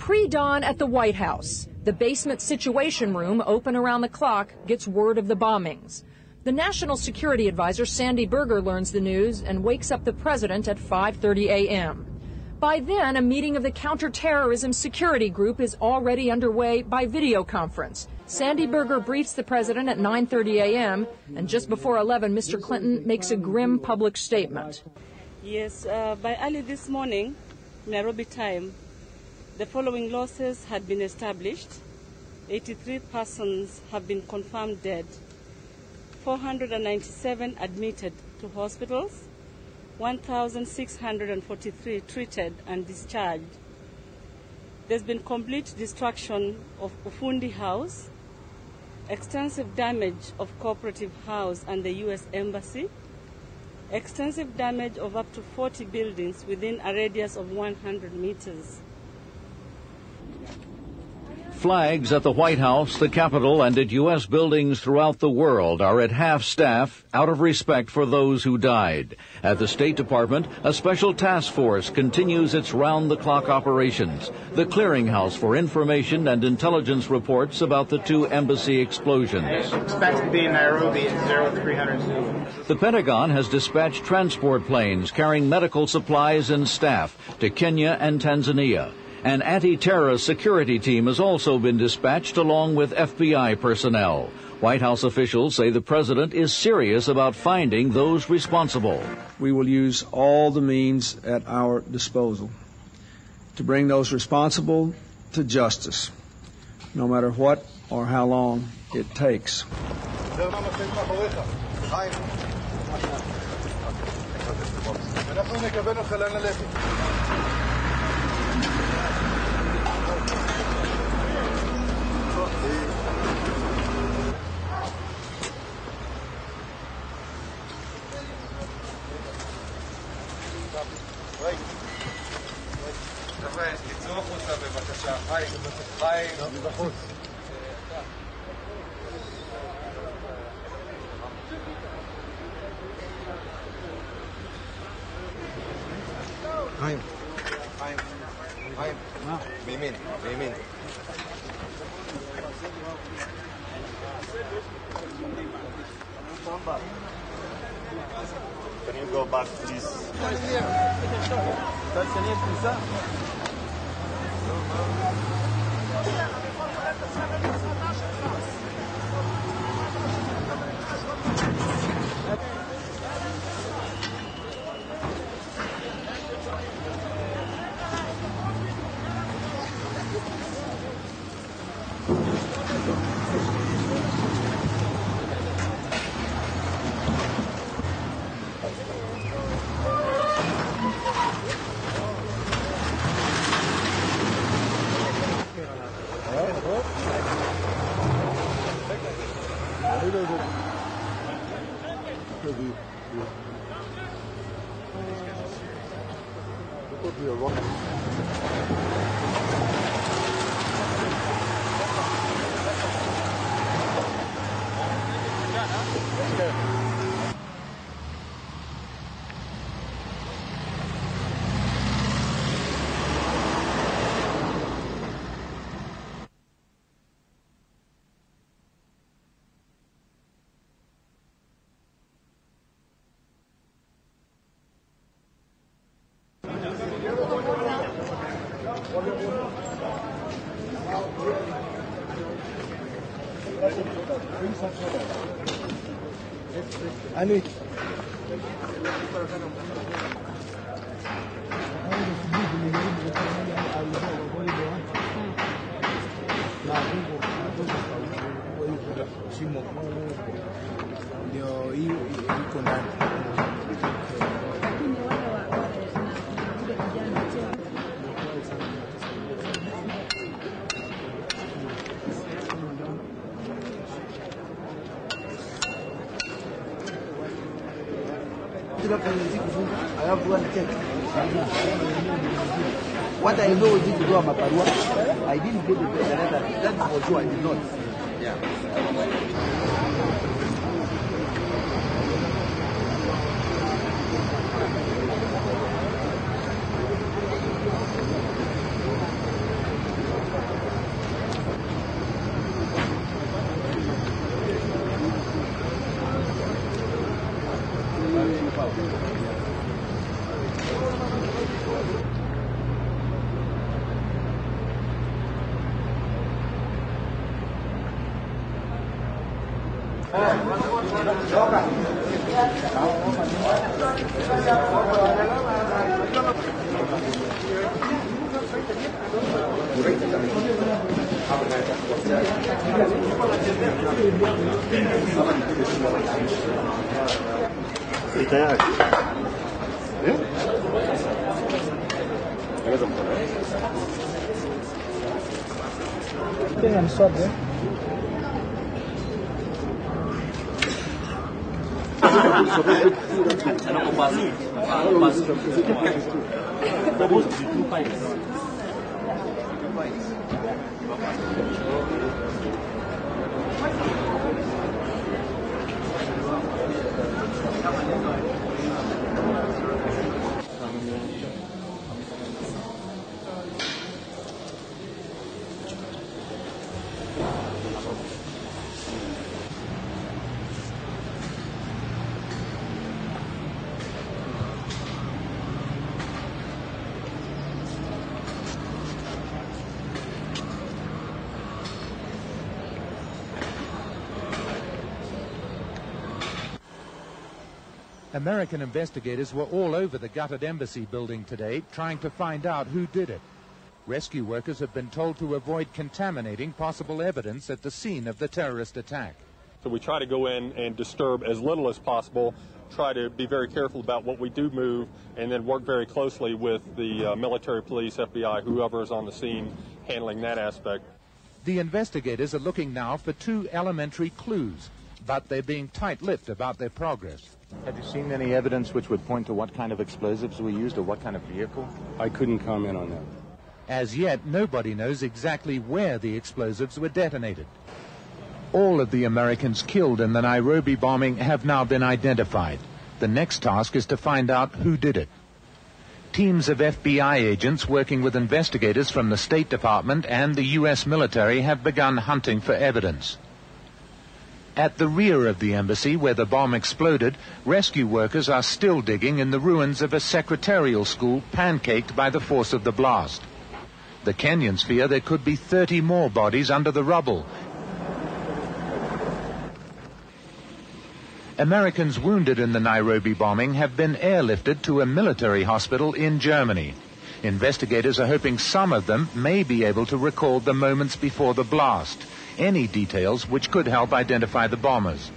Pre-dawn at the White House. The basement Situation Room, open around the clock, gets word of the bombings. The National Security Advisor, Sandy Berger, learns the news and wakes up the president at 5:30 a.m. By then, a meeting of the Counterterrorism Security Group is already underway by video conference. Sandy Berger briefs the president at 9:30 a.m., and just before 11, Mr. Clinton makes a grim public statement. Yes, by early this morning, Nairobi time, the following losses had been established. 83 persons have been confirmed dead, 497 admitted to hospitals, 1,643 treated and discharged. There's been complete destruction of Ufundi House, extensive damage of Cooperative House and the U.S. Embassy, extensive damage of up to 40 buildings within a radius of 100 meters. Flags at the White House, the Capitol, and at U.S. buildings throughout the world are at half-staff out of respect for those who died. At the State Department, a special task force continues its round-the-clock operations, the clearinghouse for information and intelligence reports about the two embassy explosions. Expected to be in Nairobi at 0300 soon. The Pentagon has dispatched transport planes carrying medical supplies and staff to Kenya and Tanzania. An anti-terrorist security team has also been dispatched along with FBI personnel. White House officials say the president is serious about finding those responsible. We will use all the means at our disposal to bring those responsible to justice, no matter what or how long it takes. Can you go back, please? Ali. Ndio hiyo iko ndani. I have to go and check. What I know is to do a maparua. I didn't get the letter. That was true. I did not. Yeah. American investigators were all over the gutted embassy building today trying to find out who did it. Rescue workers have been told to avoid contaminating possible evidence at the scene of the terrorist attack. So we try to go in and disturb as little as possible, try to be very careful about what we do move, and then work very closely with the military, police, FBI, whoever is on the scene handling that aspect. The investigators are looking now for 2 elementary clues, but they're being tight-lipped about their progress. Have you seen any evidence which would point to what kind of explosives were used or what kind of vehicle? I couldn't comment on that. As yet, nobody knows exactly where the explosives were detonated. All of the Americans killed in the Nairobi bombing have now been identified. The next task is to find out who did it. Teams of FBI agents working with investigators from the State Department and the U.S. military have begun hunting for evidence. At the rear of the embassy, where the bomb exploded, rescue workers are still digging in the ruins of a secretarial school pancaked by the force of the blast. The Kenyans fear there could be 30 more bodies under the rubble. Americans wounded in the Nairobi bombing have been airlifted to a military hospital in Germany. Investigators are hoping some of them may be able to recall the moments before the blast, any details which could help identify the bombers.